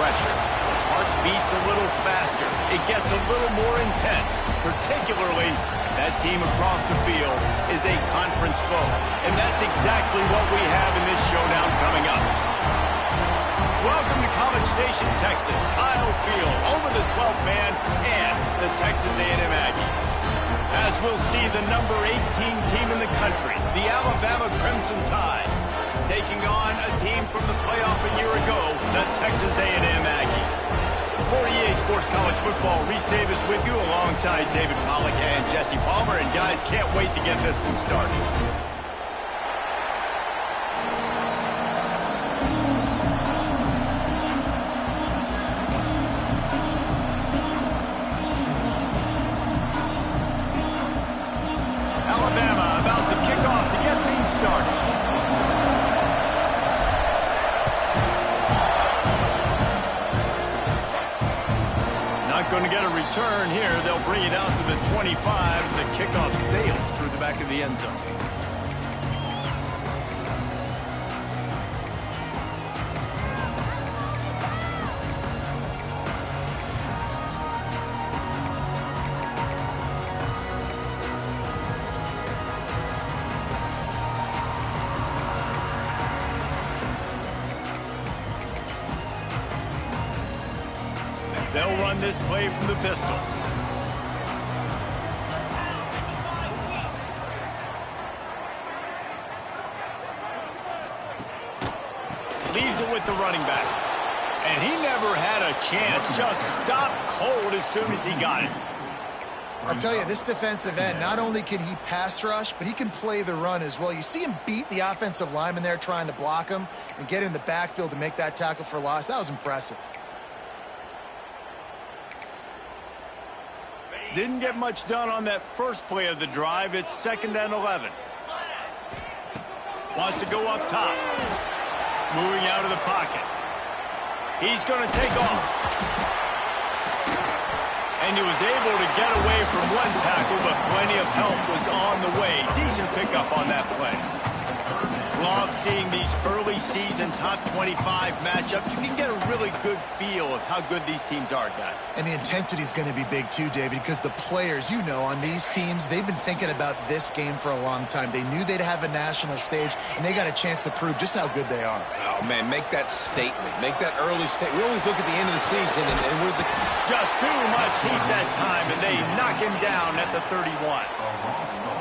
pressure. Heart beats a little faster. It gets a little more intense. Particularly, that team across the field is a conference foe. And that's exactly what we have in this showdown coming up. Welcome to College Station, Texas. Kyle Field, home of the 12th man and the Texas A&M Aggies. As we'll see, the number 18 team in the country, the Alabama Crimson Tide, taking on a team from the playoff a year ago, the Texas A&M Aggies. For EA Sports College Football, Reese Davis with you alongside David Pollack and Jesse Palmer. And guys, can't wait to get this one started. Alabama about to kick off to get things started. Not going to get a return here. They'll bring it out to the 25 as the kickoff sails through the back of the end zone. They'll run this play from the pistol. Leaves it with the running back. And he never had a chance. Just stopped cold as soon as he got it. I'll tell you, this defensive end, not only can he pass rush, but he can play the run as well. You see him beat the offensive lineman there trying to block him and get in the backfield to make that tackle for loss. That was impressive. Didn't get much done on that first play of the drive. It's 2nd and 11. Wants to go up top. Moving out of the pocket. He's going to take off. And he was able to get away from one tackle, but plenty of help was on the way. Decent pickup on that play. Love seeing these early season top 25 matchups. You can get a really good feel of how good these teams are, guys. And the intensity is going to be big too, David, because the players, you know, on these teams, they've been thinking about this game for a long time. They knew they'd have a national stage, and they got a chance to prove just how good they are. Oh, man, make that statement. Make that early statement. We always look at the end of the season, and what is it? Just too much heat that time, and they knock him down at the 31.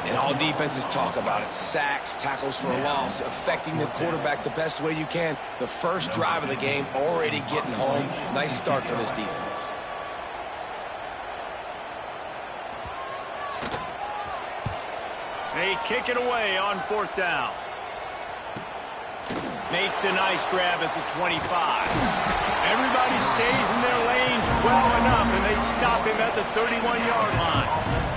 And all defenses talk about it. Sacks, tackles for a loss, affecting the quarterback the best way you can. The first drive of the game, already getting home. Nice start for this defense. They kick it away on 4th down. Makes a nice grab at the 25. Everybody stays in their lanes well enough, and they stop him at the 31-yard line.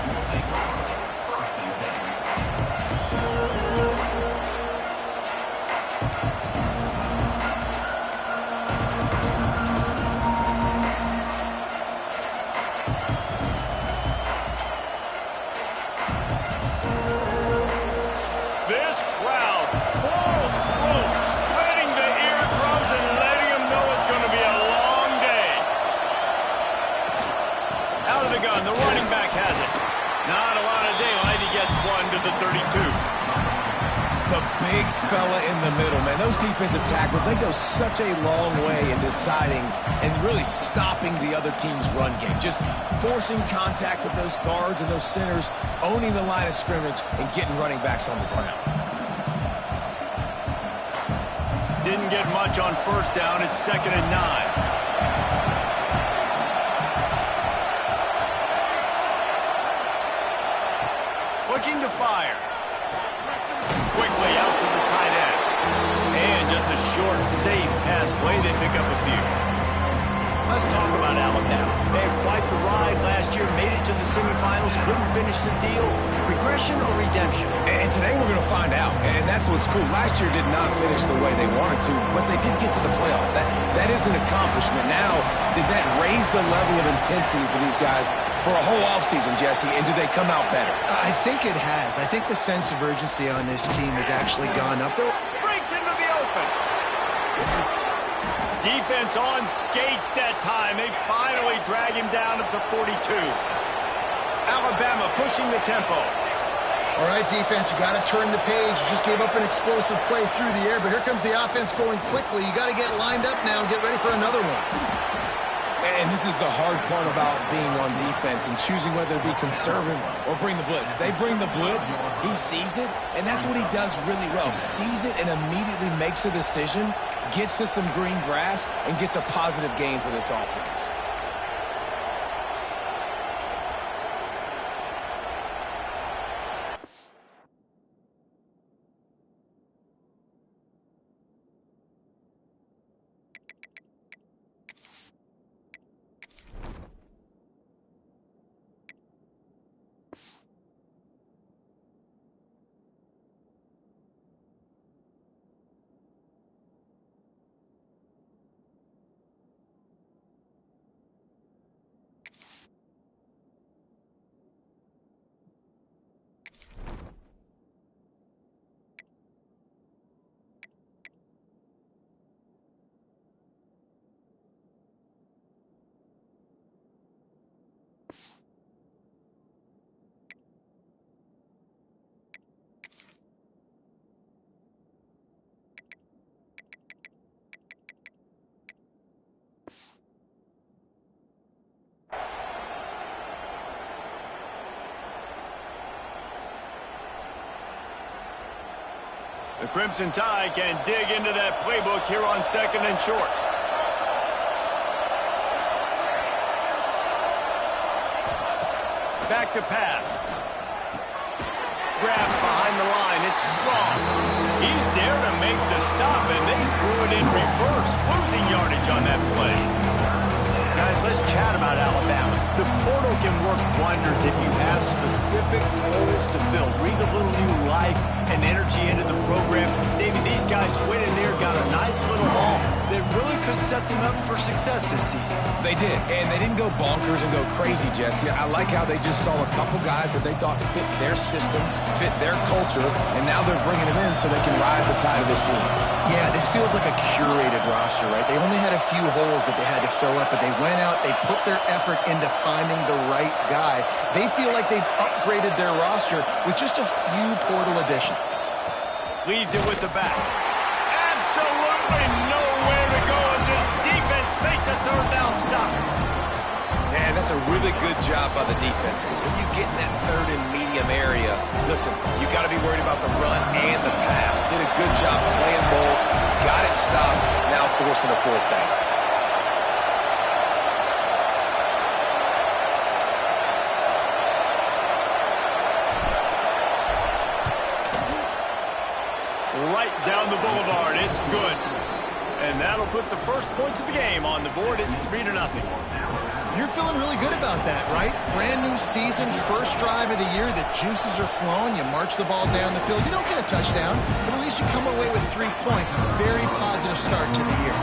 The running back has it. Not a lot of daylight. He gets one to the 32. The big fella in the middle, man. Those defensive tackles, they go such a long way in deciding and really stopping the other team's run game. Just forcing contact with those guards and those centers, owning the line of scrimmage, and getting running backs on the ground. Didn't get much on 1st down. It's 2nd and 9. Looking to fire. Quickly out to the tight end. And just a short, safe pass play. They pick up a few. Let's talk about Alabama. They had quite the ride last year, made it to the semifinals, couldn't finish the deal. Regression or redemption? And today we're going to find out, and that's what's cool. Last year did not finish the way they wanted to, but they did get to the playoff. That is an accomplishment. Now, did that raise the level of intensity for these guys for a whole offseason, Jesse, and do they come out better? I think it has. I think the sense of urgency on this team has actually gone up. Breaks into the open. Defense on skates that time. They finally drag him down at the 42. Alabama pushing the tempo. All right, defense, you got to turn the page. You just gave up an explosive play through the air, but here comes the offense going quickly. You got to get lined up now and get ready for another one. And this is the hard part about being on defense and choosing whether to be conservative or bring the blitz. They bring the blitz, he sees it, and that's what he does really well. Sees it and immediately makes a decision, gets to some green grass, and gets a positive gain for this offense. The Crimson Tide can dig into that playbook here on 2nd and short. Back to pass. Grab behind the line. It's Strong. He's there to make the stop, and they threw it in reverse, losing yardage on that play. Guys, let's chat about Alabama. The portal can work wonders if you have specific holes to fill. Breathe a little new life and energy into the program. David, these guys went in there, got a nice little haul that really could set them up for success this season. They did, and they didn't go bonkers and go crazy, Jesse. I like how they just saw a couple guys that they thought fit their system, fit their culture, and now they're bringing them in so they can rise the tide of this team. Yeah, this feels like a curated roster, right? They only had a few holes that they had to fill up, but they went out, they put their effort into finding the right guy. They feel like they've upgraded their roster with just a few portal additions. Leaves it with the back. Absolutely nowhere to go as this defense makes a 3rd down stop. Man, that's a really good job by the defense, because when you get in that 3rd and medium area, listen, you got to be worried about the run and the pass. Did a good job playing both, got it stopped, now forcing a 4th down. Right down the boulevard. It's good. And that'll put the first points of the game on the board. It's 3-0. You're feeling really good about that, right? Brand new season, first drive of the year, the juices are flowing, you march the ball down the field. You don't get a touchdown, but at least you come away with 3 points. Very positive start to the year.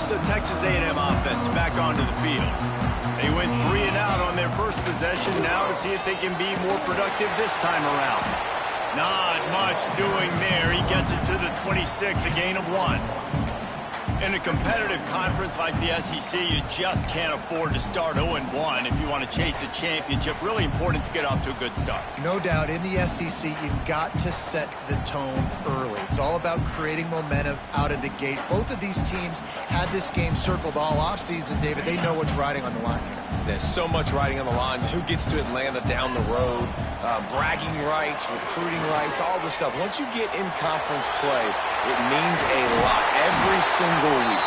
The Texas A&M offense back onto the field. They went 3 and out on their first possession, now to see if they can be more productive this time around. Not much doing there. He gets it to the 26, a gain of 1. In a competitive conference like the SEC, you just can't afford to start 0-1 if you want to chase a championship. Really important to get off to a good start. No doubt, in the SEC, you've got to set the tone early. It's all about creating momentum out of the gate. Both of these teams had this game circled all offseason, David. They know what's riding on the line here. There's so much riding on the line. Who gets to Atlanta down the road? Bragging rights, recruiting rights, all this stuff. Once you get in conference play, it means a lot every single week.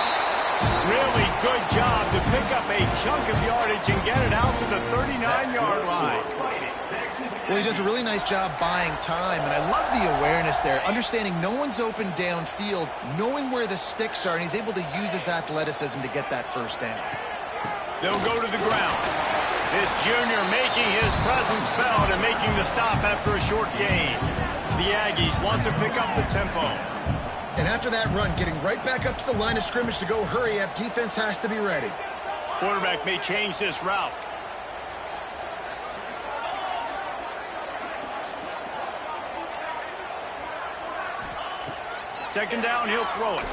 Really good job to pick up a chunk of yardage and get it out to the 39-yard line. Well, he does a really nice job buying time, and I love the awareness there, understanding no one's open downfield, knowing where the sticks are, and he's able to use his athleticism to get that first down. They'll go to the ground. This junior making his presence felt and making the stop after a short gain. The Aggies want to pick up the tempo. And after that run, getting right back up to the line of scrimmage to go hurry up, defense has to be ready. Quarterback may change this route. Second down, he'll throw it.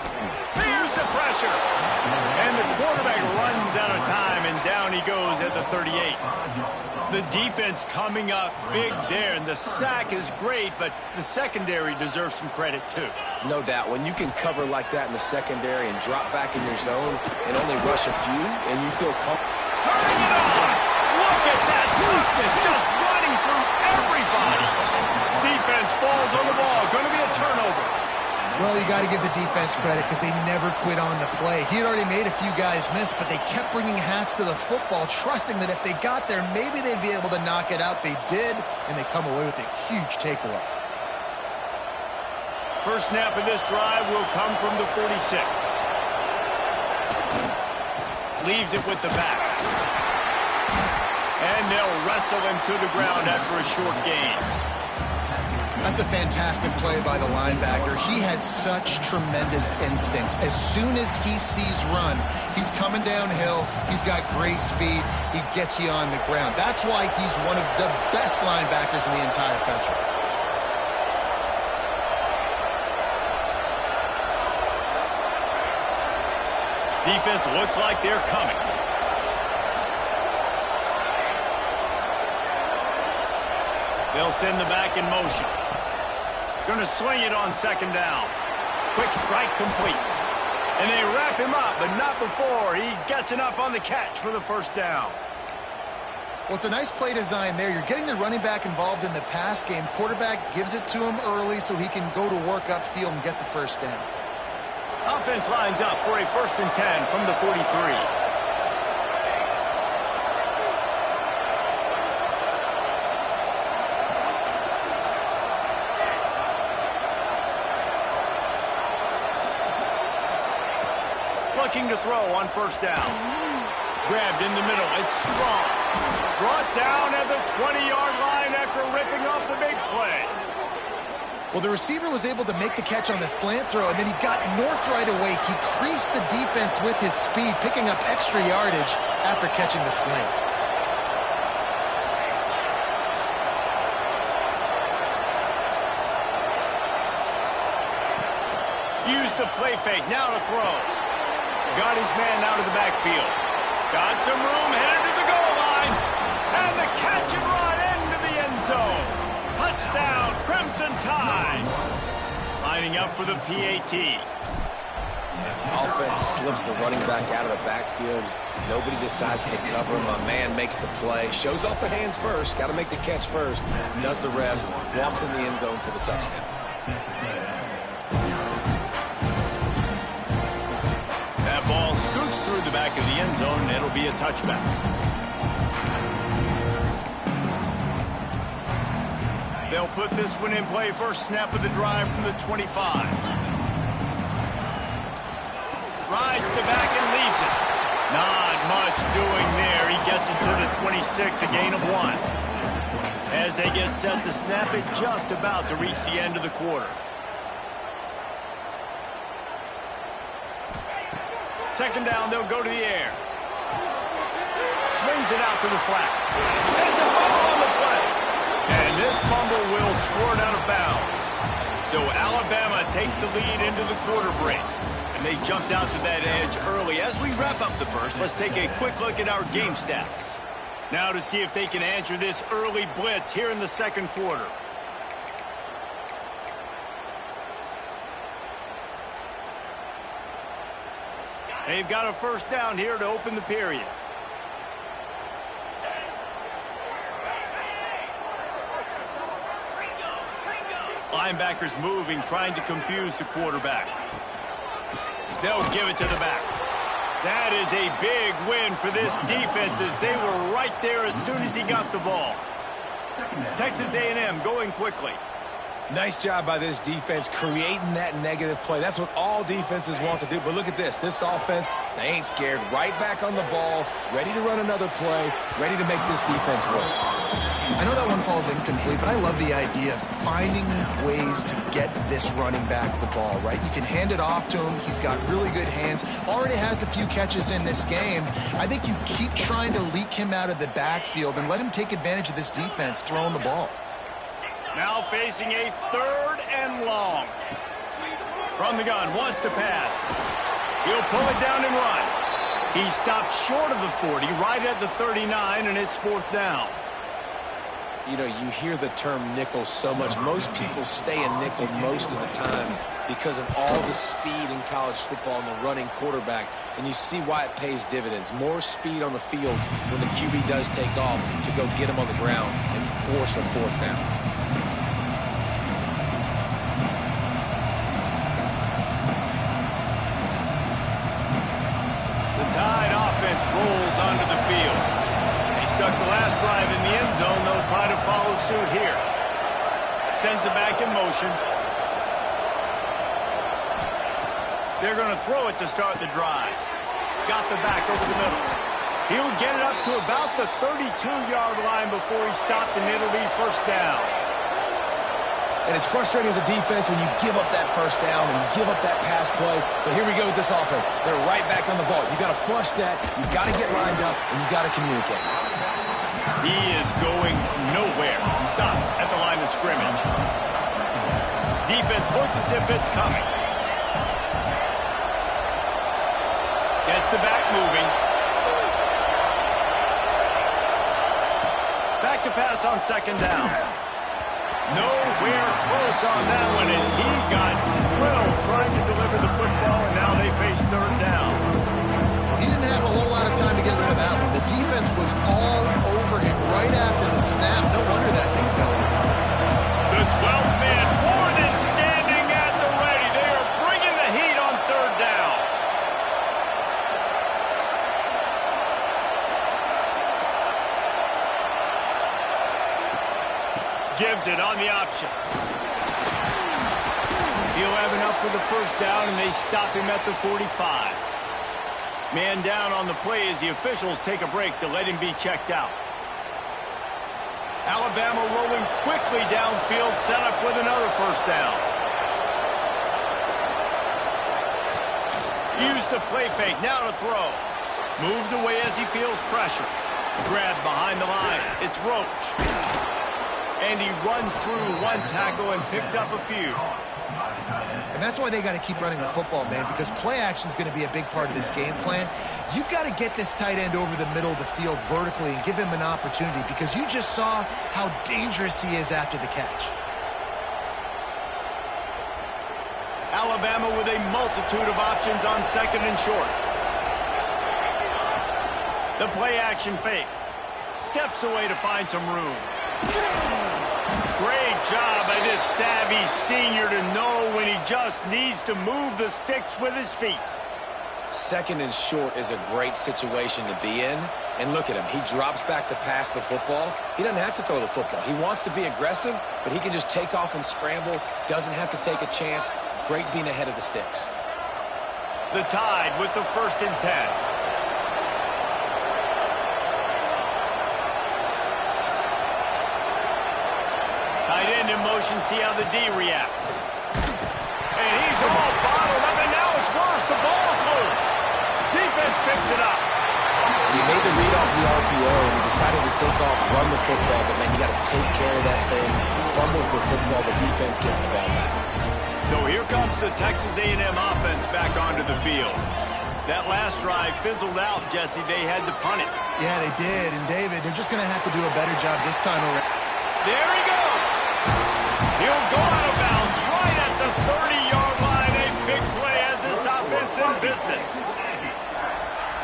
Here's the pressure. And the quarterback runs out of time, and down he goes at the 38. The defense coming up big there, and the sack is great, but the secondary deserves some credit too. No doubt. When you can cover like that in the secondary and drop back in your zone and only rush a few, and you feel comfortable. Turning it on! Look at that toughness, just running through everybody. Defense falls on the ball. Going to be a turnover. Well, you got to give the defense credit because they never quit on the play. He had already made a few guys miss, but they kept bringing hats to the football, trusting that if they got there, maybe they'd be able to knock it out. They did, and they come away with a huge takeaway. First snap of this drive will come from the 46. Leaves it with the back. And they'll wrestle him to the ground after a short gain. That's a fantastic play by the linebacker. He has such tremendous instincts. As soon as he sees run, he's coming downhill. He's got great speed. He gets you on the ground. That's why he's one of the best linebackers in the entire country. Defense looks like they're coming. They'll send the back in motion. Going to swing it on second down. Quick strike complete. And they wrap him up, but not before he gets enough on the catch for the first down. Well, it's a nice play design there. You're getting the running back involved in the pass game. Quarterback gives it to him early so he can go to work upfield and get the first down. Offense lines up for a 1st and 10 from the 43. Looking to throw on first down. Grabbed in the middle. It's strong. Brought down at the 20-yard line after ripping off the big play. Well, the receiver was able to make the catch on the slant throw, and then he got north right away. He creased the defense with his speed, picking up extra yardage after catching the slant. Use the play fake. Now to throw. Got his man out of the backfield. Got some room, headed to the goal line. And the catch and run into the end zone. Touchdown, Crimson Tide. Lining up for the PAT. Offense slips the running back out of the backfield. Nobody decides to cover him. A man makes the play. Shows off the hands first. Got to make the catch first. Does the rest. Walks in the end zone for the touchdown. Ball scoots through the back of the end zone, and it'll be a touchback. They'll put this one in play. First snap of the drive from the 25. Rides the back and leaves it. Not much doing there. He gets it to the 26, a gain of 1. As they get set to snap it, just about to reach the end of the quarter. Second down, they'll go to the air. Swings it out to the flat. It's a fumble on the play. And this fumble will score it out of bounds. So Alabama takes the lead into the quarter break. And they jumped out to that edge early. As we wrap up the first, let's take a quick look at our game stats. Now to see if they can answer this early blitz here in the second quarter. They've got a first down here to open the period. Linebackers moving, trying to confuse the quarterback. They'll give it to the back. That is a big win for this defense as they were right there as soon as he got the ball. Texas A&M going quickly. Nice job by this defense creating that negative play. That's what all defenses want to do. But look at this. This offense, they ain't scared. Right back on the ball, ready to run another play, ready to make this defense work. I know that one falls incomplete, but I love the idea of finding ways to get this running back the ball, right? You can hand it off to him. He's got really good hands. Already has a few catches in this game. I think you keep trying to leak him out of the backfield and let him take advantage of this defense throwing the ball. Now facing a 3rd and long. From the gun, wants to pass. He'll pull it down and run. He stopped short of the 40, right at the 39, and it's 4th down. You know, you hear the term nickel so much. Most people stay in nickel most of the time because of all the speed in college football and the running quarterback. And you see why it pays dividends. More speed on the field when the QB does take off to go get him on the ground and force a 4th down. The Tide offense rolls onto the field. They stuck the last drive in the end zone. They'll try to follow suit here. Sends it back in motion. They're going to throw it to start the drive. Got the back over the middle. He'll get it up to about the 32-yard line before he stopped, and it'll be 1st down. And it's frustrating as a defense when you give up that 1st down and you give up that pass play. But here we go with this offense. They're right back on the ball. You got to flush that. You got to get lined up, and you got to communicate. He is going nowhere. Stop at the line of scrimmage. Defense looks as if it's coming. Gets the back moving. Back to pass on 2nd down. Nowhere close on that one as he got drilled trying to deliver the football, and now they face 3rd down. He didn't have a whole lot of time to get rid of that one. The defense was all over him right after the snap. No wonder that thing fell. The 12th man more than standing at the ready. They are bringing the heat on 3rd down. Gives it on the option. He'll have enough for the 1st down, and they stop him at the 45. Man down on the play as the officials take a break to let him be checked out. Alabama rolling quickly downfield, set up with another 1st down. Used the play fake, now to throw. Moves away as he feels pressure. Grabbed behind the line. It's Roach. And he runs through one tackle and picks up a few. And that's why they got to keep running the football, man, because play action is going to be a big part of this game plan. You've got to get this tight end over the middle of the field vertically and give him an opportunity, because you just saw how dangerous he is after the catch. Alabama with a multitude of options on 2nd and short. The play action fake. Steps away to find some room. Great job by this savvy senior to know when he just needs to move the sticks with his feet. 2nd and short is a great situation to be in. And look at him. He drops back to pass the football. He doesn't have to throw the football. He wants to be aggressive, but he can just take off and scramble. Doesn't have to take a chance. Great being ahead of the sticks. The Tide with the 1st and 10. Tight end in motion, see how the D reacts. And he's all bottled up, and now it's worse. The ball's loose. Defense picks it up. He made the read off the RPO, and he decided to take off, run the football, but, man, you got to take care of that thing. Fumbles the football, the defense gets the ball back. So here comes the Texas A&M offense back onto the field. That last drive fizzled out, Jesse. They had to punt it. Yeah, they did. And, David, they're just going to have to do a better job this time around. There he goes. He'll go out of bounds right at the 30-yard line. A big play as this offense in business.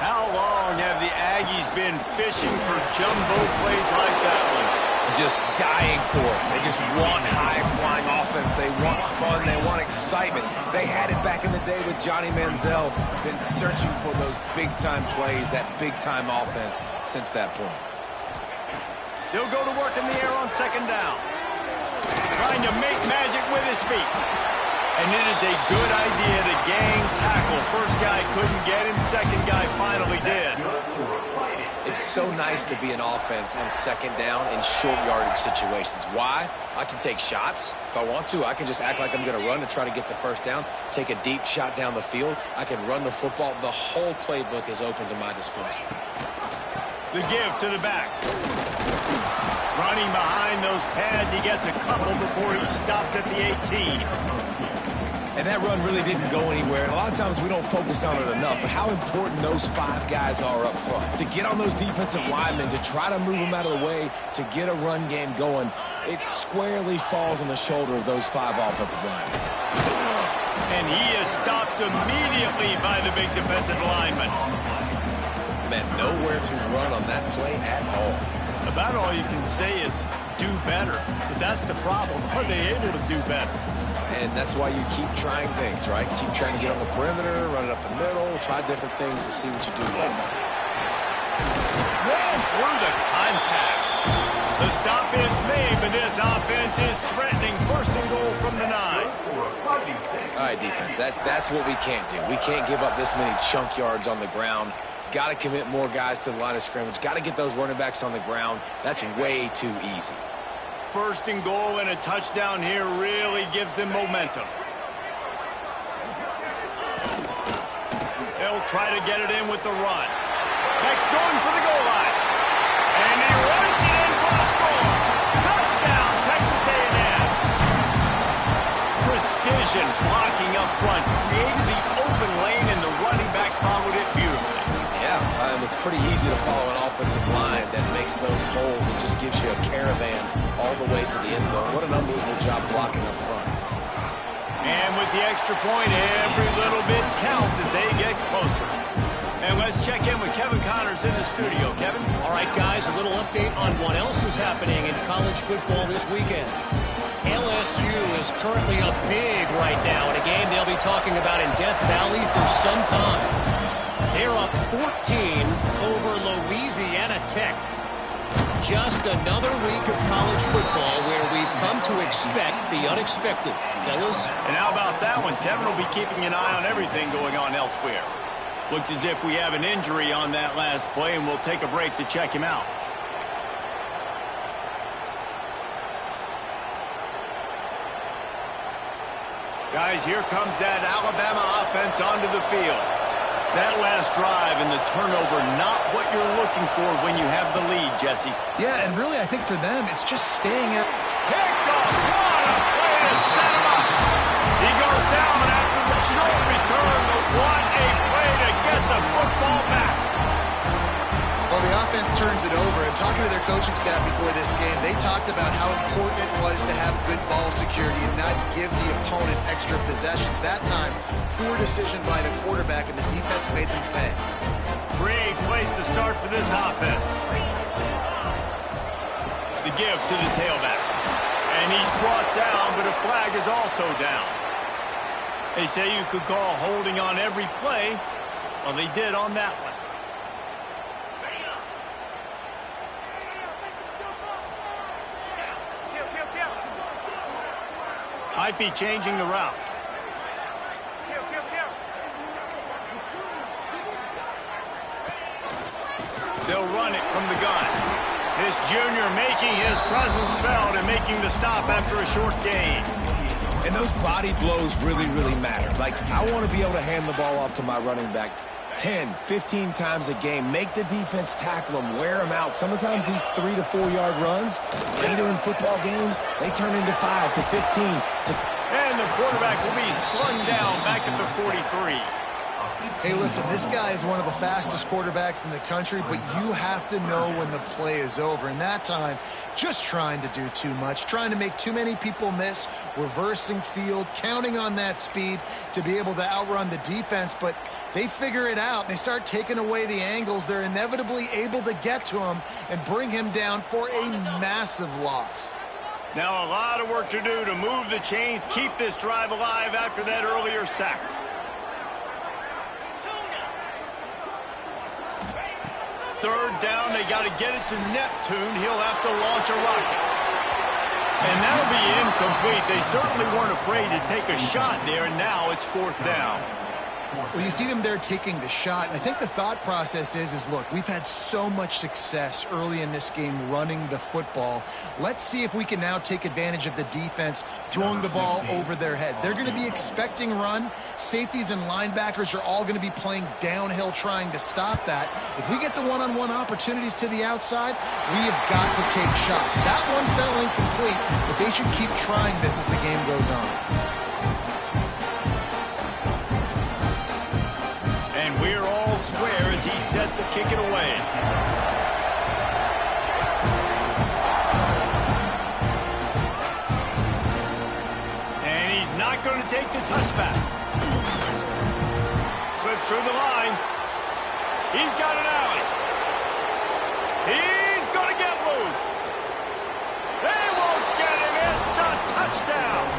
How long have the Aggies been fishing for jumbo plays like that one? Just dying for it. They just want high-flying offense. They want fun. They want excitement. They had it back in the day with Johnny Manziel. Been searching for those big-time plays, that big-time offense since that point. He'll go to work in the air on 2nd down. Trying to make magic with his feet. And it is a good idea to gang tackle. First guy couldn't get him. Second guy finally did. It's so nice to be an offense on second down in short yardage situations. Why? I can take shots. If I want to, I can just act like I'm going to run to try to get the first down, take a deep shot down the field. I can run the football. The whole playbook is open to my disposal. The give to the back. Running behind those pads, he gets a couple before he stopped at the 18. And that run really didn't go anywhere. And a lot of times we don't focus on it enough. But how important those 5 guys are up front. To get on those defensive linemen, to try to move them out of the way, to get a run game going, it squarely falls on the shoulder of those 5 offensive linemen. And he is stopped immediately by the big defensive lineman. Man, nowhere to run on that play at all. About all you can say is do better. But that's the problem. Are they able to do better? And that's why you keep trying things, right? Keep trying to get on the perimeter, run it up the middle, try different things to see what you do well. Through the contact. The stop is made, but this offense is threatening. First and goal from the 9. All right, defense, that's what we can't do. We can't give up this many chunk yards on the ground. Got to commit more guys to the line of scrimmage. Got to get those running backs on the ground. That's way too easy. First and goal and a touchdown here really gives them momentum. They'll try to get it in with the run. Next going for the goal line. And he runs it in for the score. Touchdown, Texas A&M. Precision blocking up front. Created the open lane and the running back followed it beautifully. It's pretty easy to follow an offensive line that makes those holes and just gives you a caravan all the way to the end zone. What an unbelievable job blocking up front. And with the extra point, every little bit counts as they get closer. And let's check in with Kevin Connors in the studio. Kevin? All right, guys, a little update on what else is happening in college football this weekend. LSU is currently up big right now in a game they'll be talking about in Death Valley for some time. They're up 14 over Louisiana Tech. Just another week of college football where we've come to expect the unexpected. Fellas? And how about that one? Kevin will be keeping an eye on everything going on elsewhere. Looks as if we have an injury on that last play, and we'll take a break to check him out. Guys, here comes that Alabama offense onto the field. That last drive and the turnover, not what you're looking for when you have the lead, Jesse. Yeah, and really, I think for them, it's just staying at... Picked off. What a play to set him up. He goes down after the short return, but what a play to get the football back. Well, the offense turns it over, and talking to their coaching staff before this game, they talked about how important it was to have good ball security and not give the opponent extra possessions. That time, poor decision by the quarterback, and the defense made them pay. Great place to start for this offense. The give to the tailback. And he's brought down, but a flag is also down. They say you could call holding on every play. Well, they did on that one. Might be changing the route. They'll run it from the gun. This junior making his presence felt and making the stop after a short gain. And those body blows really, really matter. Like, I want to be able to hand the ball off to my running back 10, 15 times a game. Make the defense tackle them, wear them out. Sometimes these 3 to 4 yard runs, later in football games, they turn into 5 to 15 to... And the quarterback will be slung down back at the 43. Hey, listen, this guy is one of the fastest quarterbacks in the country, but you have to know when the play is over. And that time, just trying to do too much, trying to make too many people miss, reversing field, counting on that speed to be able to outrun the defense. But they figure it out. They start taking away the angles. They're inevitably able to get to him and bring him down for a massive loss. Now a lot of work to do to move the chains, keep this drive alive after that earlier sack. Third down, they got to get it to Neptune. He'll have to launch a rocket. And that'll be incomplete. They certainly weren't afraid to take a shot there, and now it's 4th down. Well, you see them there taking the shot. I think the thought process is look, we've had so much success early in this game running the football. Let's see if we can now take advantage of the defense throwing the ball over their heads. They're going to be expecting run. Safeties and linebackers are all going to be playing downhill trying to stop that. If we get the one-on-one opportunities to the outside, we have got to take shots. That one fell incomplete, but they should keep trying this as the game goes on. We're all square as he's set to kick it away. And he's not going to take the touchback. Slips through the line. He's got an alley. He's going to get loose. They won't get him. It's a touchdown.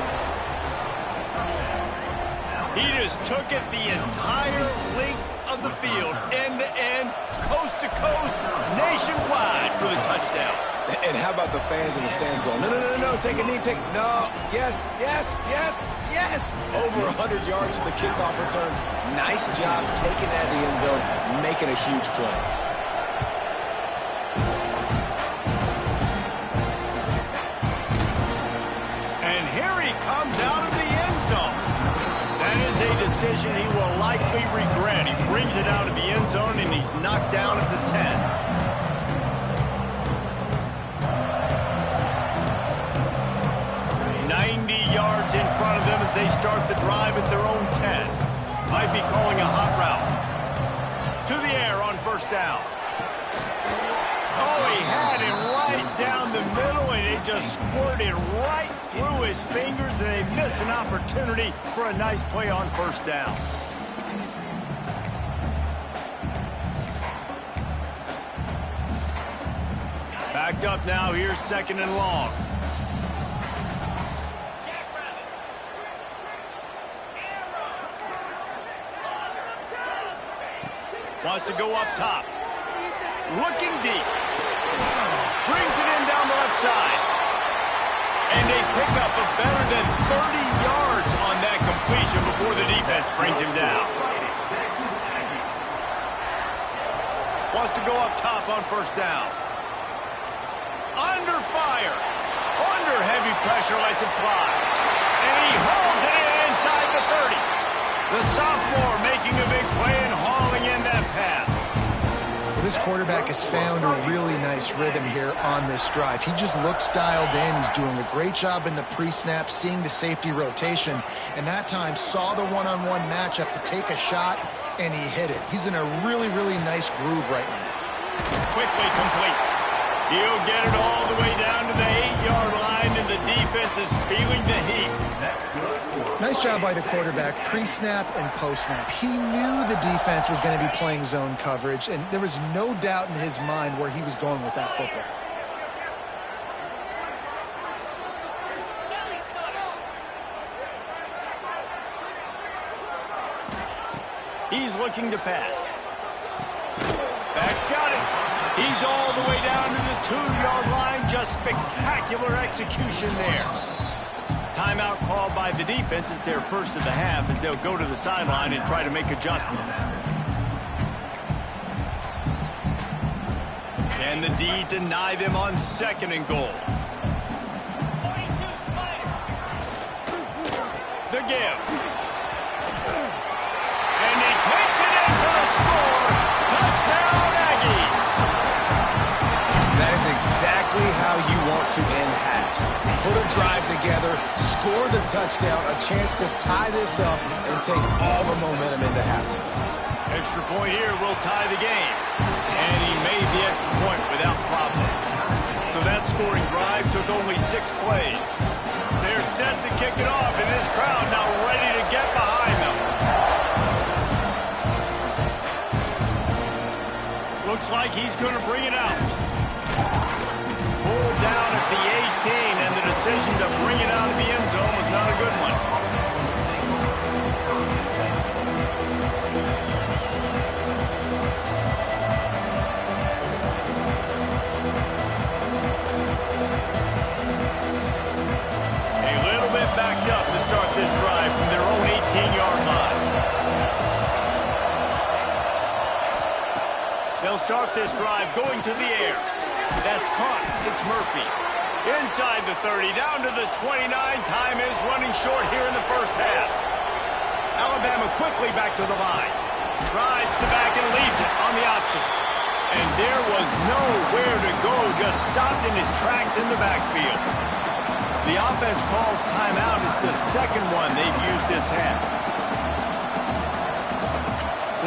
He just took it the entire length of the field, end-to-end, coast-to-coast, nationwide for the touchdown. And how about the fans in the stands going, no, take a knee, no, yes. Over 100 yards to the kickoff return. Nice job taking that in the end zone, making a huge play. And here he comes out of the end zone. That is a decision he will likely regret. He brings it out of the end zone, and he's knocked down at the 10. Yards in front of them as they start the drive at their own 10. Might be calling a hot route. To the air on first down. Oh, he had it right down the middle, and it just squirted right through his fingers, and they miss an opportunity for a nice play on first down. Backed up now, here's second and long. Wants to go up top. Looking deep. Brings it in down the left side. And they pick up a better than 30 yards on that completion before the defense brings him down. Wants to go up top on first down. Under fire. Under heavy pressure, lets it fly. And he hauls it in inside the 30. The sophomore making a big play and hauling in that pass. Well, this quarterback has found a really nice rhythm here on this drive. He just looks dialed in. He's doing a great job in the pre-snap, seeing the safety rotation, and that time saw the one-on-one matchup to take a shot, and he hit it. He's in a really, really nice groove right now. Quickly complete. He'll get it all the way down to the 8-yard line, and the defense is feeling the heat. Nice job by the quarterback, pre-snap and post-snap. He knew the defense was going to be playing zone coverage, and there was no doubt in his mind where he was going with that football. He's looking to pass. Back's got it. He's all the way down to the 2-yard line. Just spectacular execution there. Timeout called by the defense. It's their first of the half as they'll go to the sideline and try to make adjustments. And the D deny them on second and goal. The give. And he takes it in for the score. Touchdown, Aggies. That is exactly how you want to end halves. Put a drive together, score the touchdown, a chance to tie this up and take all the momentum into halftime. Extra point here will tie the game. And he made the extra point without problem. So that scoring drive took only 6 plays. They're set to kick it off, and this crowd now ready to get behind them. Looks like he's going to bring it out. Pulled down at the 18, and the decision to bring it out of the end zone was not a good one. A little bit backed up to start this drive from their own 18-yard line. start this drive, going to the air. That's caught. It's Murphy. Inside the 30, down to the 29. Time is running short here in the first half. Alabama quickly back to the line. Rides the back and leaves it on the option. And there was nowhere to go, just stopped in his tracks in the backfield. The offense calls timeout. It's the second one they've used this half.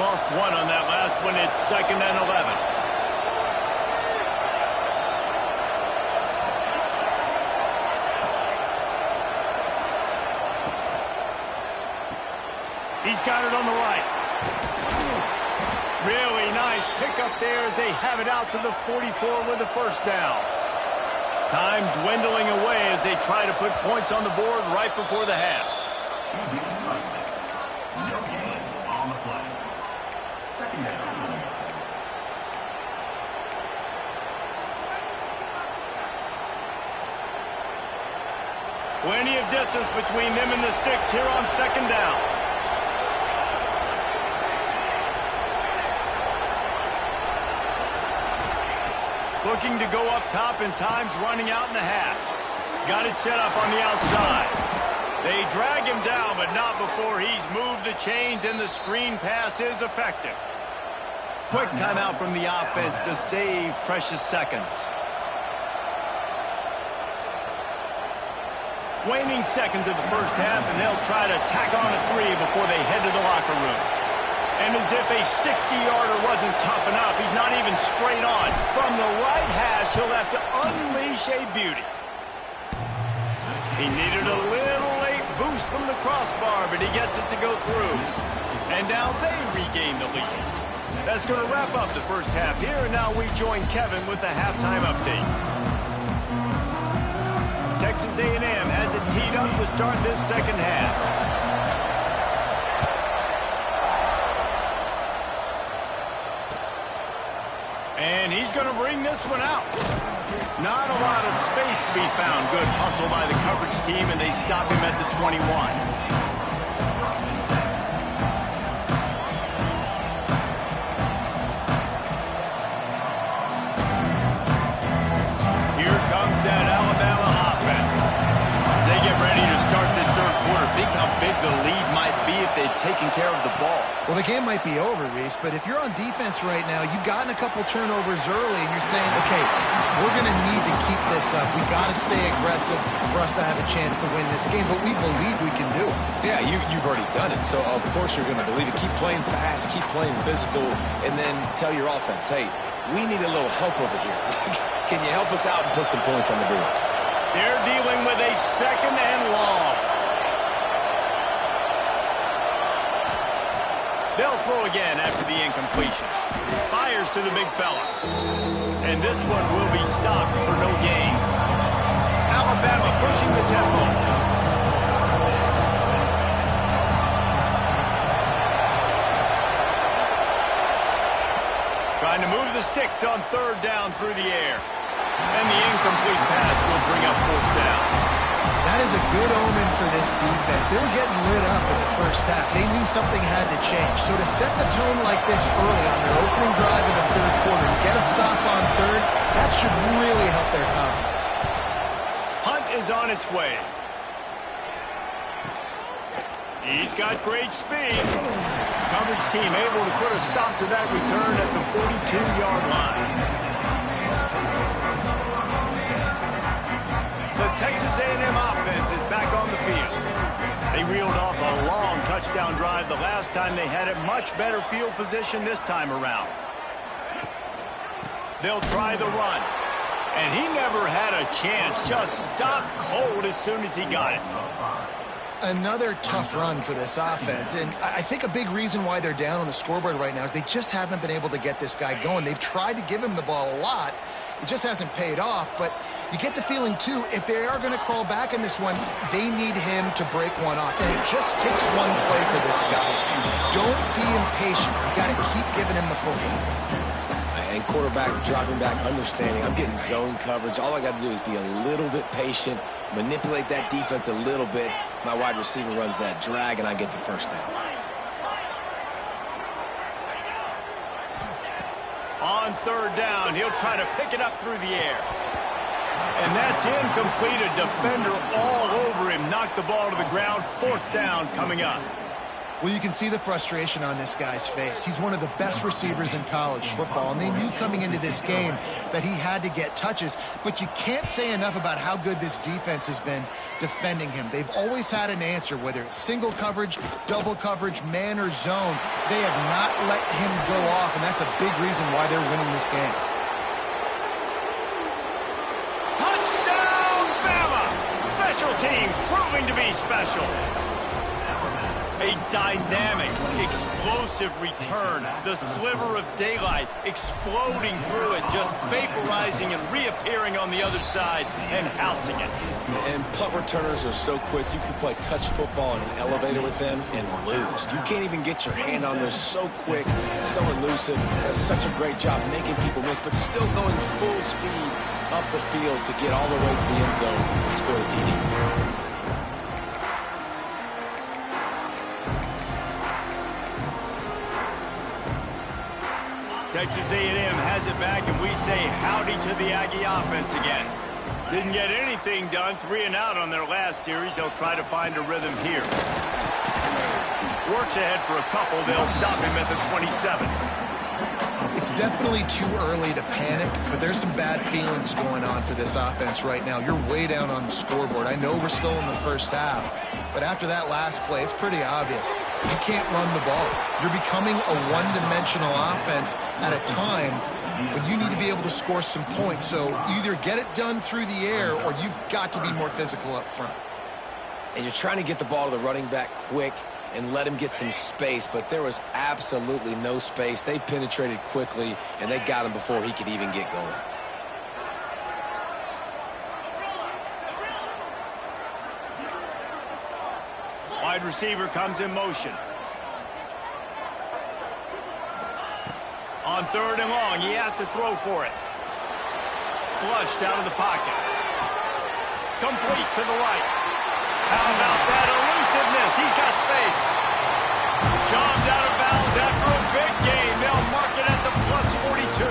Lost one on that last one. It's 2nd and 11. He's got it on the right. Really nice pickup there as they have it out to the 44 with the first down. Time dwindling away as they try to put points on the board right before the half. No gain on the play. 2nd down. Plenty of distance between them and the sticks here on 2nd down. Looking to go up top, and time's running out in the half. Got it set up on the outside. They drag him down, but not before he's moved the chains, and the screen pass is effective. Quick timeout from the offense to save precious seconds. Waning seconds of the first half, and they'll try to tack on a 3 before they head to the locker room. And as if a 60-yarder wasn't tough enough, he's not even straight on. From the right hash, he'll have to unleash a beauty. He needed a little late boost from the crossbar, but he gets it to go through. And now they regain the lead. That's going to wrap up the first half here, and now we join Kevin with the halftime update. Texas A&M has it teed up to start this second half. And he's going to bring this one out. Not a lot of space to be found. Good hustle by the coverage team, and they stop him at the 21. Here comes that Alabama offense. As they get ready to start this third quarter, think how big the lead might be if they'd taken care of the ball. Well, the game might be over, Reese, but if you're on defense right now, you've gotten a couple turnovers early, and you're saying, okay, we're going to need to keep this up. We've got to stay aggressive for us to have a chance to win this game, but we believe we can do it. Yeah, you've already done it, so of course you're going to believe it. Keep playing fast, keep playing physical, and then tell your offense, hey, we need a little help over here. Can you help us out and put some points on the board? They're dealing with a 2nd and long. They'll throw again after the incompletion. Fires to the big fella. And this one will be stopped for no gain. Alabama pushing the tempo. Trying to move the sticks on 3rd down through the air. And the incomplete pass will bring up 4th down. That is a good omen for this defense. They were getting lit up in the first half. They knew something had to change. So to set the tone like this early on their opening drive of the third quarter, to get a stop on 3rd, that should really help their confidence. Hunt is on its way. He's got great speed. Coverage team able to put a stop to that return at the 42-yard line. The Texas A&M offense is back on the field. They reeled off a long touchdown drive the last time they had it. Much better field position this time around. They'll try the run. And he never had a chance. Just stopped cold as soon as he got it. Another tough run for this offense, and I think a big reason why they're down on the scoreboard right now is they just haven't been able to get this guy going. They've tried to give him the ball a lot. It just hasn't paid off, but you get the feeling, too, if they are going to crawl back in this one, they need him to break one off. And it just takes one play for this guy. Don't be impatient. You got to keep giving him the football. And quarterback dropping back, understanding I'm getting zone coverage. All I got to do is be a little bit patient, manipulate that defense a little bit. My wide receiver runs that drag, and I get the first down. On third down, he'll try to pick it up through the air. And that's incomplete. A defender all over him. Knocked the ball to the ground. Fourth down coming up. Well, you can see the frustration on this guy's face. He's one of the best receivers in college football, and they knew coming into this game that he had to get touches, but you can't say enough about how good this defense has been defending him. They've always had an answer, whether it's single coverage, double coverage, man, or zone. They have not let him go off, and that's a big reason why they're winning this game. Touchdown, Bama! Special teams proving to be special. A dynamic, explosive return. The sliver of daylight exploding through it, just vaporizing and reappearing on the other side and housing it. And punt returners are so quick, you can play touch football in an elevator with them and lose. You can't even get your hand on there. So quick, so elusive. Does such a great job making people miss, but still going full speed up the field to get all the way to the end zone and score a TD. Texas A&M has it back, and we say howdy to the Aggie offense again. Didn't get anything done, 3 and out on their last series. They'll try to find a rhythm here. Works ahead for a couple. They'll stop him at the 27. It's definitely too early to panic, but there's some bad feelings going on for this offense right now. You're way down on the scoreboard. I know we're still in the first half, but after that last play, it's pretty obvious. You can't run the ball. You're becoming a one-dimensional offense at a time when you need to be able to score some points. So either get it done through the air or you've got to be more physical up front. And you're trying to get the ball to the running back quick and let him get some space, but there was absolutely no space. They penetrated quickly, and they got him before he could even get going. Wide receiver comes in motion. On third and long, he has to throw for it. Flushed out of the pocket. Complete to the right. How about that elusiveness? He's got space. Shoved out of bounds after a big game. They'll mark it at the +42.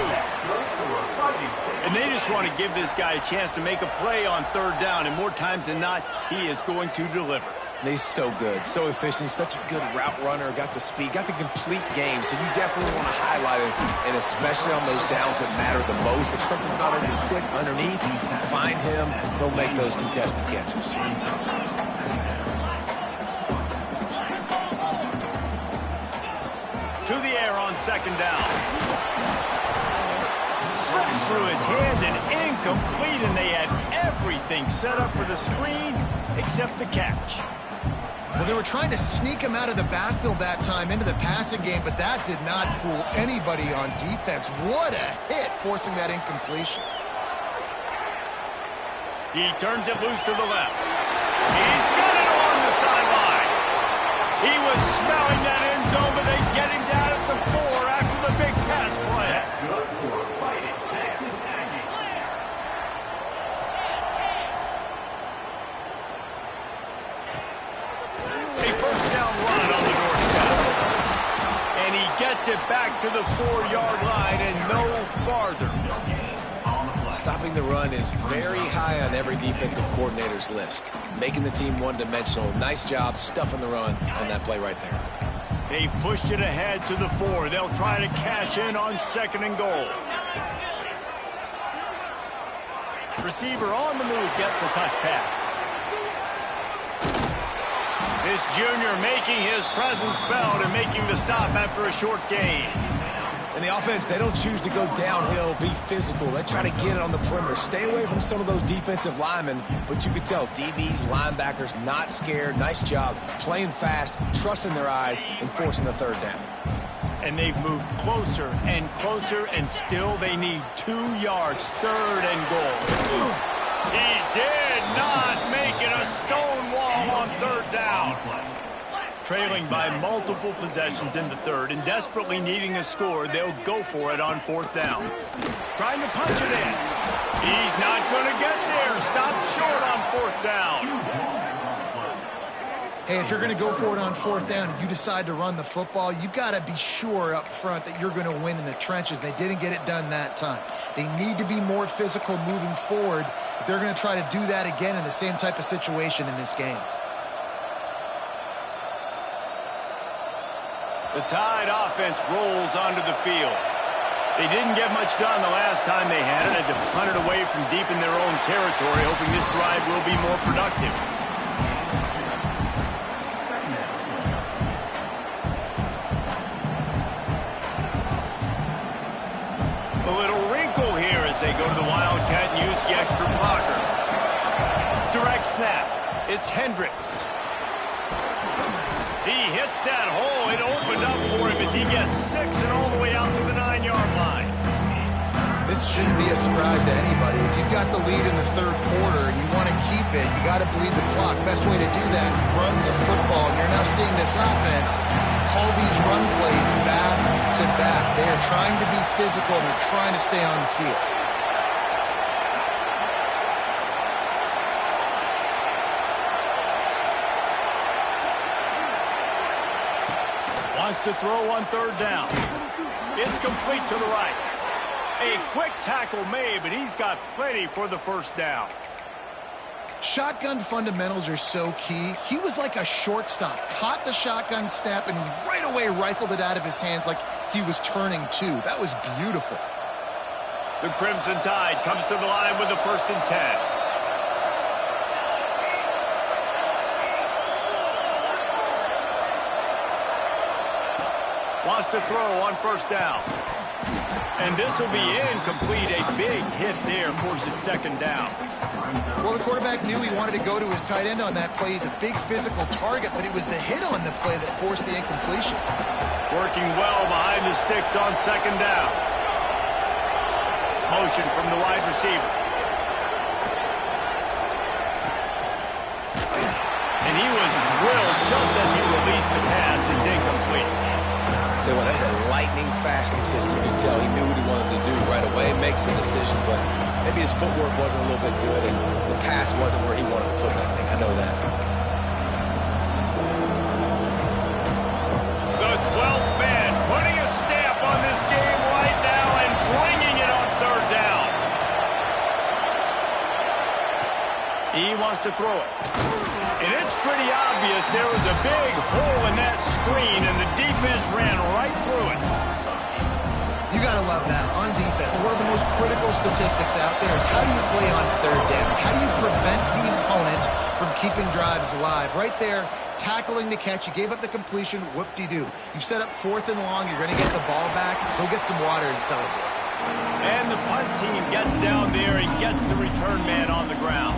And they just want to give this guy a chance to make a play on third down, and more times than not, he is going to deliver. And he's so good, so efficient, such a good route runner, got the speed, got the complete game, so you definitely want to highlight him, and especially on those downs that matter the most. If something's not open quick underneath, find him, he'll make those contested catches. To the air on second down. Slips through his hands and incomplete, and they had everything set up for the screen except the catch. Well, they were trying to sneak him out of the backfield that time into the passing game, but that did not fool anybody on defense. What a hit, forcing that incompletion. He turns it loose to the left. He's got it along the sideline. He was smelling that end zone, but they get him down at the 4 after the big pass play. That's good for fighting Texas Aggie. A first down run on the doorstep. And he gets it back to the 4-yard line and no farther. Stopping the run is very high on every defensive coordinator's list. Making the team one-dimensional. Nice job stuffing the run on that play right there. They've pushed it ahead to the 4. They'll try to cash in on second and goal. Receiver on the move gets the touch pass. This junior making his presence felt and making the stop after a short gain. And the offense, they don't choose to go downhill, be physical. They try to get it on the perimeter. Stay away from some of those defensive linemen, but you could tell DBs, linebackers, not scared. Nice job playing fast, trusting their eyes, and forcing the third down. And they've moved closer, and still they need 2 yards, third and goal. He did not make it a stone wall on third down. Trailing by multiple possessions in the third and desperately needing a score, they'll go for it on fourth down. Trying to punch it in. He's not going to get there. Stopped short on fourth down. Hey, if you're going to go for it on 4th down and you decide to run the football, you've got to be sure up front that you're going to win in the trenches. They didn't get it done that time. They need to be more physical moving forward if they're going to try to do that again in the same type of situation in this game. The Tide offense rolls onto the field. They didn't get much done the last time they had it. Had to punt it away from deep in their own territory, hoping this drive will be more productive. A little wrinkle here as they go to the Wildcat and use the extra blocker. Direct snap. It's Hendricks. He hits that hole. It opened up for him as he gets 6 and all the way out to the 9-yard line. This shouldn't be a surprise to anybody. If you've got the lead in the 3rd quarter and you want to keep it, you got to bleed the clock. Best way to do that, run the football. And you're now seeing this offense call these run plays back to back. They are trying to be physical and they're trying to stay on the field. Wants to throw on 3rd down. It's complete to the right. A quick tackle made, but he's got plenty for the 1st down. Shotgun fundamentals are so key. He was like a shortstop. Caught the shotgun snap and right away rifled it out of his hands like he was turning 2. That was beautiful. The Crimson Tide comes to the line with the 1st and 10. Wants to throw on 1st down. And this will be incomplete. A big hit there forces 2nd down. Well, the quarterback knew he wanted to go to his tight end on that play. He's a big physical target, but it was the hit on the play that forced the incompletion. Working well behind the sticks on 2nd down. Motion from the wide receiver. And he was drilled just as he released the pass. It's incomplete. Tell you what, that was a lightning-fast decision. You can tell he knew what he wanted to do right away, makes the decision, but maybe his footwork wasn't a little bit good, and the pass wasn't where he wanted to put that thing. I know that. The 12th man putting a stamp on this game right now and bringing it on 3rd down. He wants to throw it. And it's pretty obvious there was a big hole in that screen, and the defense ran right through it. You got to love that on defense. One of the most critical statistics out there is how do you play on 3rd down? How do you prevent the opponent from keeping drives alive? Right there, tackling the catch. You gave up the completion. Whoop-de-doo. You've set up 4th and long. You're going to get the ball back. Go get some water and celebrate. And the punt team gets down there and gets the return man on the ground.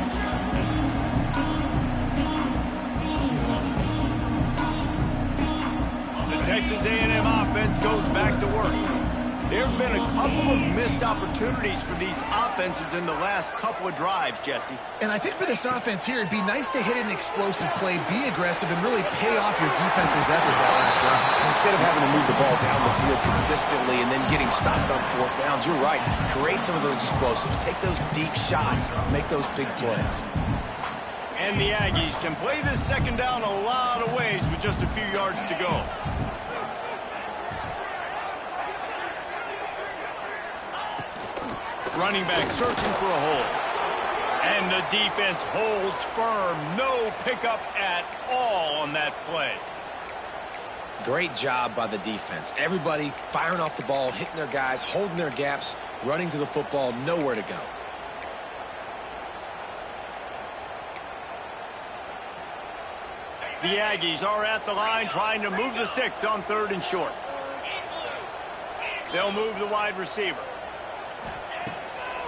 Texas A&M offense goes back to work. There have been a couple of missed opportunities for these offenses in the last couple of drives, Jesse. And I think for this offense here, it'd be nice to hit an explosive play, be aggressive, and really pay off your defense's effort that last drive. And instead of having to move the ball down the field consistently and then getting stopped on 4th downs, you're right. Create some of those explosives. Take those deep shots. Make those big plays. And the Aggies can play this 2nd down a lot of ways with just a few yards to go. Running back searching for a hole. And the defense holds firm. No pickup at all on that play. Great job by the defense. Everybody firing off the ball, hitting their guys, holding their gaps, running to the football, nowhere to go. The Aggies are at the line trying to move the sticks on 3rd and short. They'll move the wide receiver.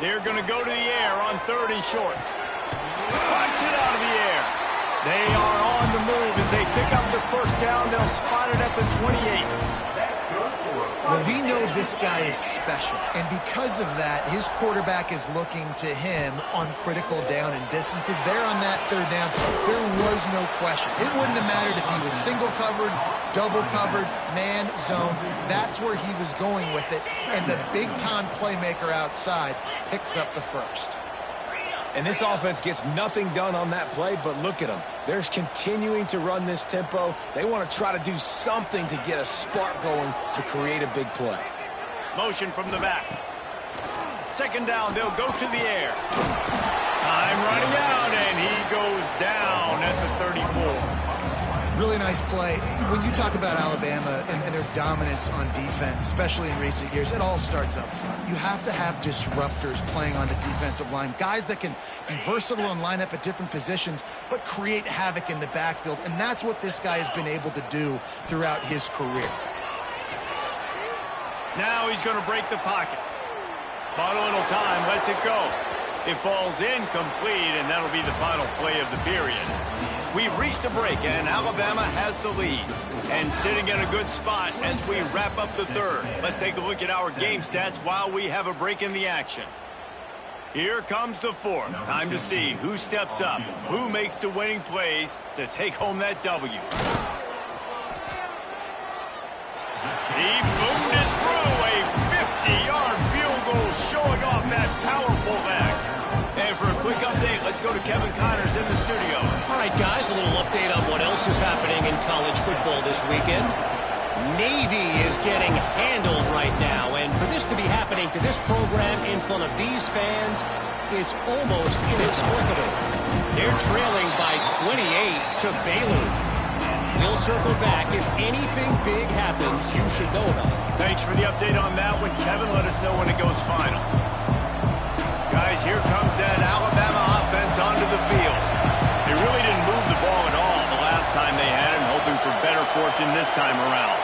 They're going to go to the air on 3rd and short. Punch it out of the air. They are on the move as they pick up the 1st down. They'll spot it at the 28. Well, we know this guy is special, and because of that, his quarterback is looking to him on critical down and distances. There on that 3rd down, there was no question. It wouldn't have mattered if he was single covered, double covered, man, zone. That's where he was going with it, and the big-time playmaker outside picks up the 1st. And this offense gets nothing done on that play, but look at them. They're continuing to run this tempo. They want to try to do something to get a spark going to create a big play. Motion from the back. Second down, they'll go to the air. Time running out, and he goes down at the 34. Really nice play. When you talk about Alabama and their dominance on defense, especially in recent years, it all starts up front. You have to have disruptors playing on the defensive line, guys that can be versatile and line up at different positions, but create havoc in the backfield, and that's what this guy has been able to do throughout his career. Now he's going to break the pocket. Bought a little time, lets it go. It falls incomplete, and that'll be the final play of the period. We've reached a break, and Alabama has the lead. And sitting in a good spot as we wrap up the third. Let's take a look at our game stats while we have a break in the action. Here comes the fourth. Time to see who steps up, who makes the winning plays to take home that W. He boomed it through a 50-yard field goal, showing off that powerful back. And for a quick update, let's go to Kevin Connors in the studio. All right, guys, a little update on what else is happening in college football this weekend. Navy is getting handled right now, and for this to be happening to this program in front of these fans, it's almost inexplicable. They're trailing by 28 to Baylor. We'll circle back. If anything big happens, you should know about it. Thanks for the update on that one, Kevin. Let us know when it goes final. Guys, here comes that Alabama offense onto the field. They really didn't move the ball at all the last time they had it, hoping for better fortune this time around.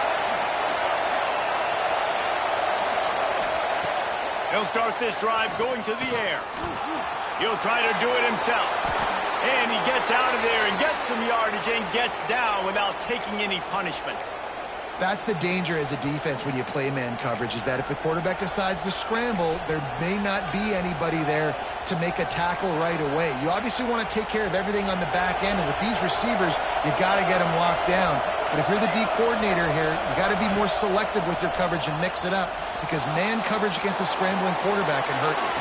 He'll start this drive going to the air. He'll try to do it himself. And he gets out of there and gets some yardage and gets down without taking any punishment. That's the danger as a defense when you play man coverage, is that if the quarterback decides to scramble, there may not be anybody there to make a tackle right away. You obviously want to take care of everything on the back end, and with these receivers, you got to get them locked down. But if you're the D coordinator here, you got to be more selective with your coverage and mix it up, because man coverage against a scrambling quarterback can hurt you.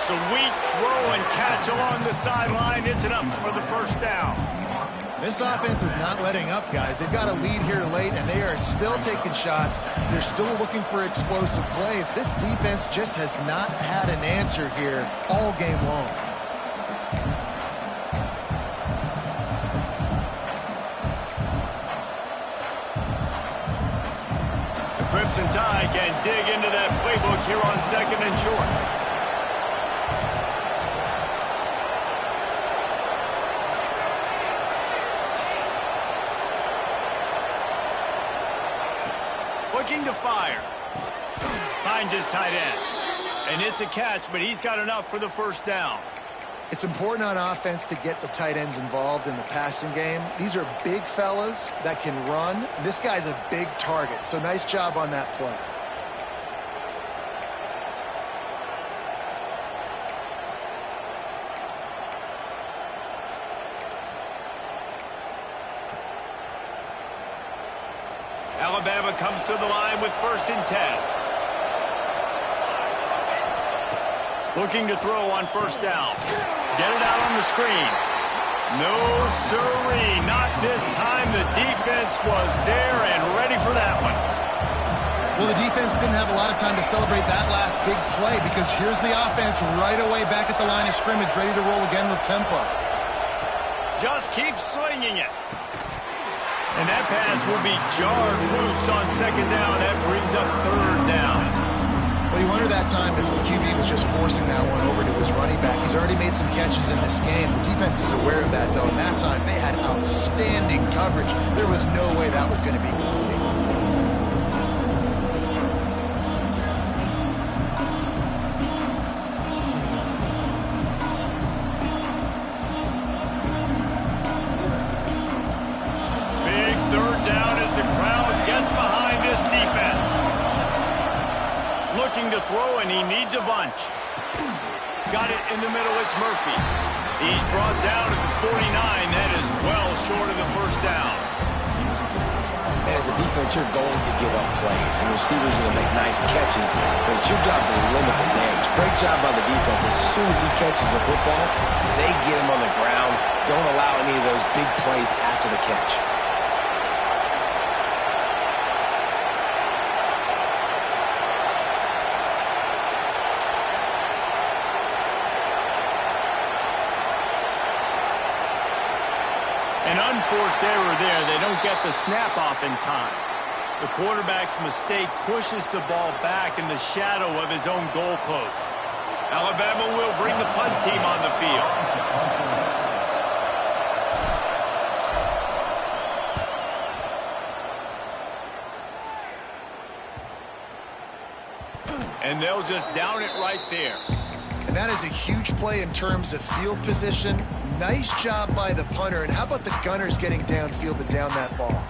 Sweet throw and catch along the sideline. It's enough for the first down. This offense is not letting up, guys. They've got a lead here late, and they are still taking shots. They're still looking for explosive plays. This defense just has not had an answer here all game long. The Crimson Tide can dig into that playbook here on second and short. Looking to fire. Finds his tight end. And it's a catch, but he's got enough for the first down. It's important on offense to get the tight ends involved in the passing game. These are big fellas that can run. This guy's a big target, so nice job on that play. Alabama comes to the line with 1st and 10. Looking to throw on 1st down. Get it out on the screen. No siree, not this time. The defense was there and ready for that one. Well, the defense didn't have a lot of time to celebrate that last big play, because here's the offense right away back at the line of scrimmage, ready to roll again with tempo. Just keep slinging it. And that pass will be jarred loose on 2nd down. That brings up 3rd down. Well, you wonder that time if the QB was just forcing that one over to his running back. He's already made some catches in this game. The defense is aware of that, though. And that time, they had outstanding coverage. There was no way that was going to be complete. To throw, and he needs a bunch. Got it in the middle. It's Murphy. He's brought down at the 49. That is well short of the 1st down. And as a defense, you're going to give up plays, and receivers are going to make nice catches, but it's your job to limit the damage. Great job by the defense. As soon as he catches the football, they get him on the ground. Don't allow any of those big plays after the catch. An unforced error there. They don't get the snap off in time. The quarterback's mistake pushes the ball back in the shadow of his own goalpost. Alabama will bring the punt team on the field. And they'll just down it right there. And that is a huge play in terms of field position. Nice job by the punter. And how about the gunners getting downfield to down that ball?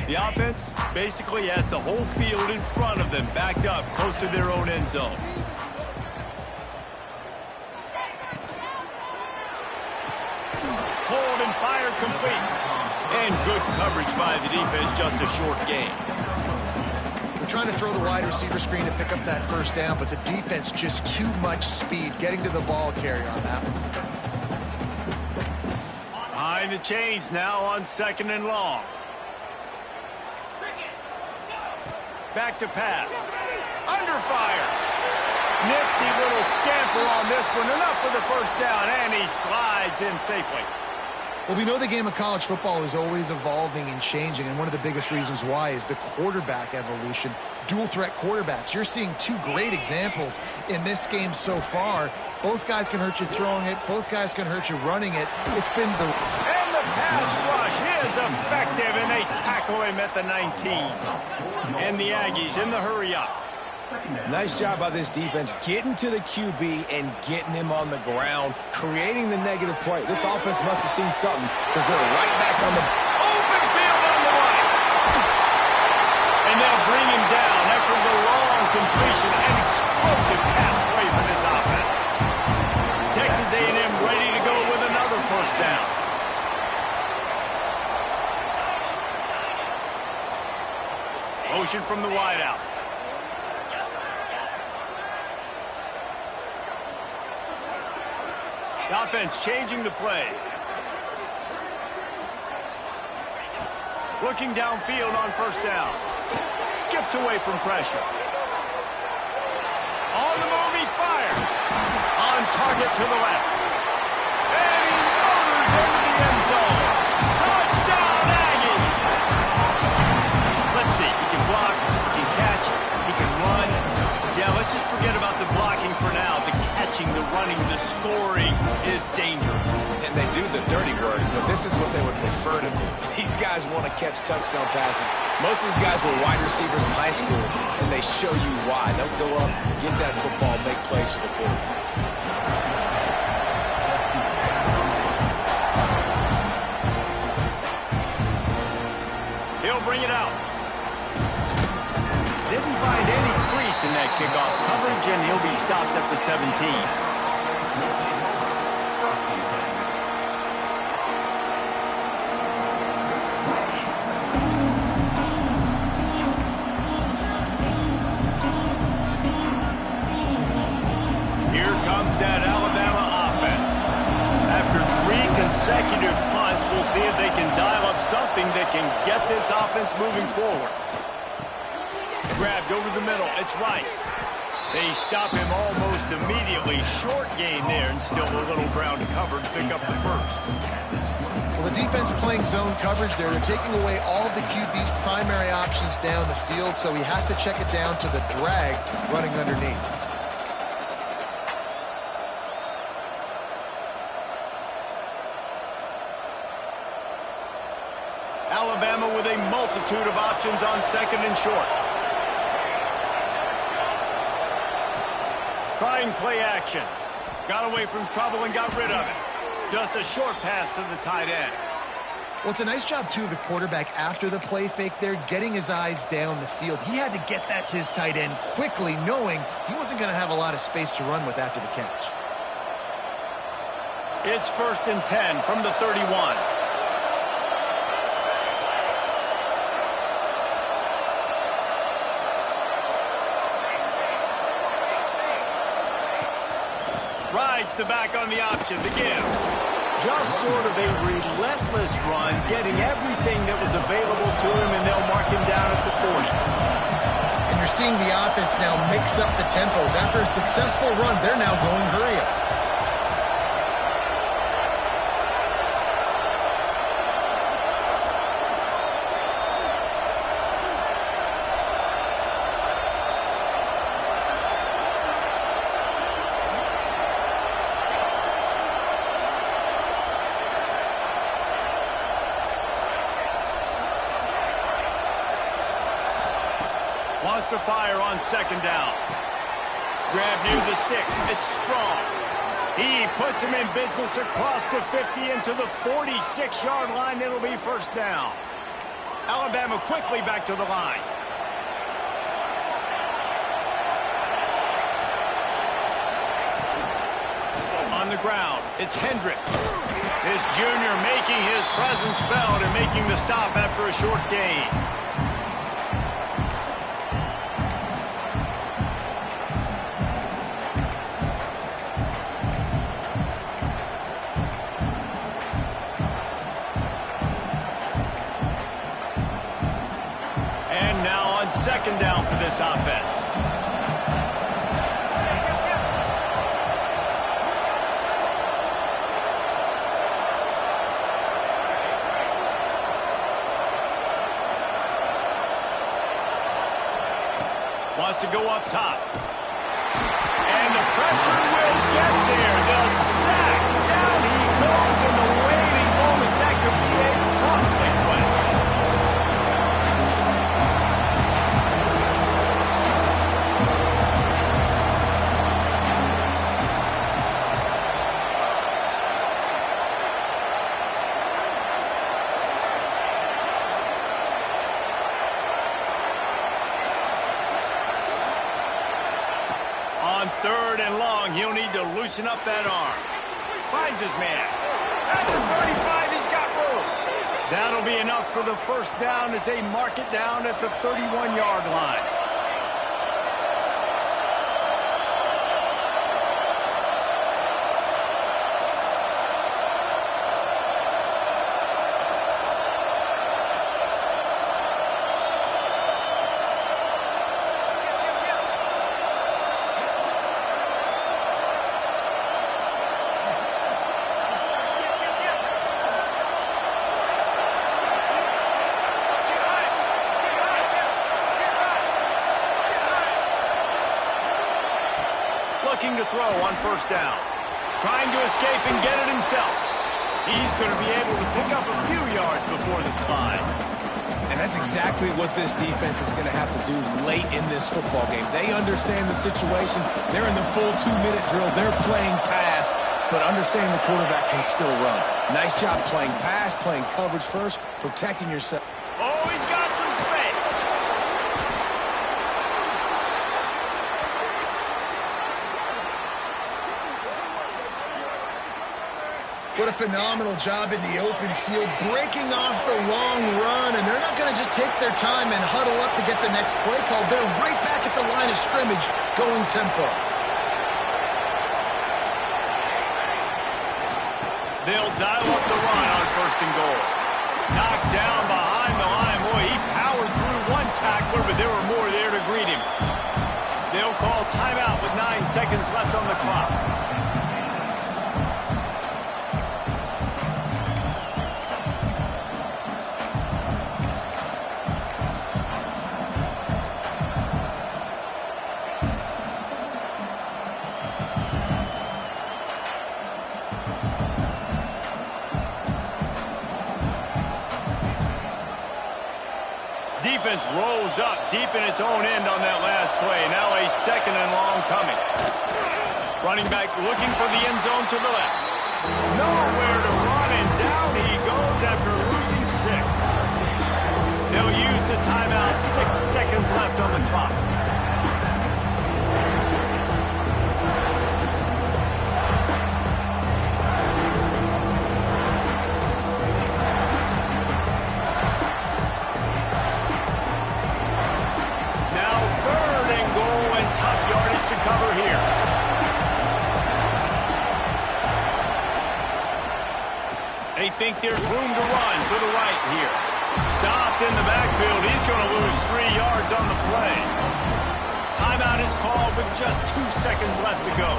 The offense basically has the whole field in front of them, backed up close to their own end zone. Hold and fire complete. And good coverage by the defense, just a short gain. We're trying to throw the wide receiver screen to pick up that first down, but the defense just too much speed getting to the ball carrier on that one. Behind the chains now on 2nd and long. Back to pass. Under fire. Nifty little scamper on this one. Enough for the first down, and he slides in safely. Well, we know the game of college football is always evolving and changing, and one of the biggest reasons why is the quarterback evolution. Dual threat quarterbacks. You're seeing two great examples in this game so far. Both guys can hurt you throwing it. Both guys can hurt you running it. It's been the... And the pass rush is effective, and they tackle him at the 19. And the Aggies in the hurry up. Nice job by this defense getting to the QB and getting him on the ground, creating the negative play. This offense must have seen something because they're right back on the open field on the right. And they'll bring him down after the long completion and explosive pass play for this offense. Texas A&M ready to go with another first down. Motion from the wideout. The offense changing the play. Looking downfield on first down. Skips away from pressure. On the move, he fires. On target to the left. And he motors into the end zone. Touchdown, Aggie! Let's see. He can block, he can catch, he can run. Yeah, let's just forget about the blocking for now. The catching, the running, the scoring is dangerous. And they do the dirty work, but this is what they would prefer to do. These guys want to catch touchdown passes. Most of these guys were wide receivers in high school, and they show you why. They'll go up, get that football, make plays for the quarterback. He'll bring it out. Didn't find any crease in that kickoff coverage, and he'll be stopped at the 17. That Alabama offense. After 3 consecutive punts, we'll see if they can dial up something that can get this offense moving forward. Grabbed over the middle. It's Rice. They stop him almost immediately. Short gain there, and still a little ground to cover to pick up the first. Well, the defense playing zone coverage there. They're taking away all of the QB's primary options down the field, so he has to check it down to the drag running underneath. Alabama with a multitude of options on 2nd and short. Trying play action. Got away from trouble and got rid of it. Just a short pass to the tight end. Well, it's a nice job, too, of the quarterback after the play fake there, getting his eyes down the field. He had to get that to his tight end quickly, knowing he wasn't going to have a lot of space to run with after the catch. It's 1st and 10 from the 31. Rides the back on the option, the give. Just sort of a relentless run, getting everything that was available to him, and they'll mark him down at the 40. And you're seeing the offense now mix up the tempos. After a successful run, they're now going hurry up. Wants to fire on 2nd down. Grab near the sticks. It's strong. He puts him in business across the 50 into the 46-yard line. It'll be 1st down. Alabama quickly back to the line. On the ground, it's Hendricks. This junior making his presence felt and making the stop after a short gain. And now on 2nd down for this offense. Wants to go up top. And the pressure will get there. The sack. Down he goes in the waiting moments. That could be a costly play. On 3rd and long, he'll need to loosen up that arm. Finds his man. At the 35, he's got room. That'll be enough for the 1st down as they mark it down at the 31-yard line. Looking to throw on 1st down. Trying to escape and get it himself. He's going to be able to pick up a few yards before the slide. And that's exactly what this defense is going to have to do late in this football game. They understand the situation. They're in the full 2-minute drill. They're playing pass, but understanding the quarterback can still run. Nice job playing pass, playing coverage first, protecting yourself. Oh, he's got some space. What a phenomenal job in the open field, breaking off the long run, and they're not going to just take their time and huddle up to get the next play called. They're right back at the line of scrimmage, going tempo. They'll dial up the run on 1st and goal. Knocked down behind the line. Boy, he powered through one tackler, but there were more there to greet him. They'll call timeout with 9 seconds left on the clock. Defense rolls up deep in its own end on that last play. Now a 2nd and long coming. Running back looking for the end zone to the left. Nowhere to run, and down he goes after losing 6. They'll use the timeout. 6 seconds left on the clock. They think there's room to run to the right here. Stopped in the backfield. He's going to lose 3 yards on the play. Timeout is called with just 2 seconds left to go.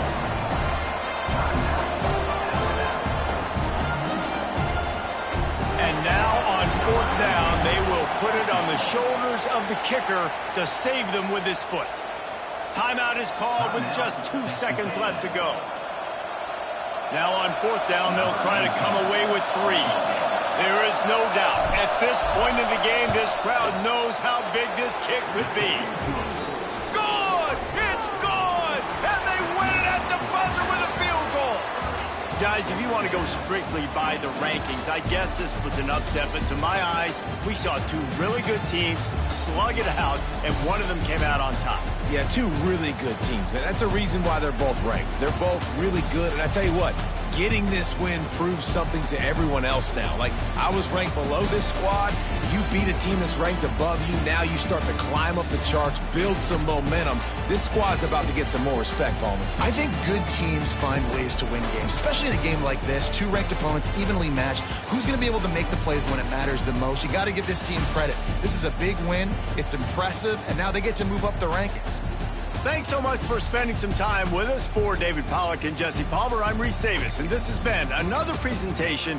And now on 4th down, they will put it on the shoulders of the kicker to save them with his foot. Timeout is called with just 2 seconds left to go. Now on 4th down, they'll try to come away with 3. There is no doubt, at this point in the game, this crowd knows how big this kick could be. Good! It's good! And they win it at the buzzer with a field goal! Guys, if you want to go strictly by the rankings, I guess this was an upset, but to my eyes, we saw 2 really good teams slug it out, and one of them came out on top. Yeah, 2 really good teams, man. That's a reason why they're both ranked. They're both really good, and I tell you what, getting this win proves something to everyone else now. Like, I was ranked below this squad. You beat a team that's ranked above you. Now you start to climb up the charts, build some momentum. This squad's about to get some more respect, Ballman. I think good teams find ways to win games, especially in a game like this. 2 ranked opponents evenly matched. Who's going to be able to make the plays when it matters the most? You got to give this team credit. This is a big win. It's impressive, and now they get to move up the rankings. Thanks so much for spending some time with us. For David Pollack and Jesse Palmer, I'm Reese Davis, and this has been another presentation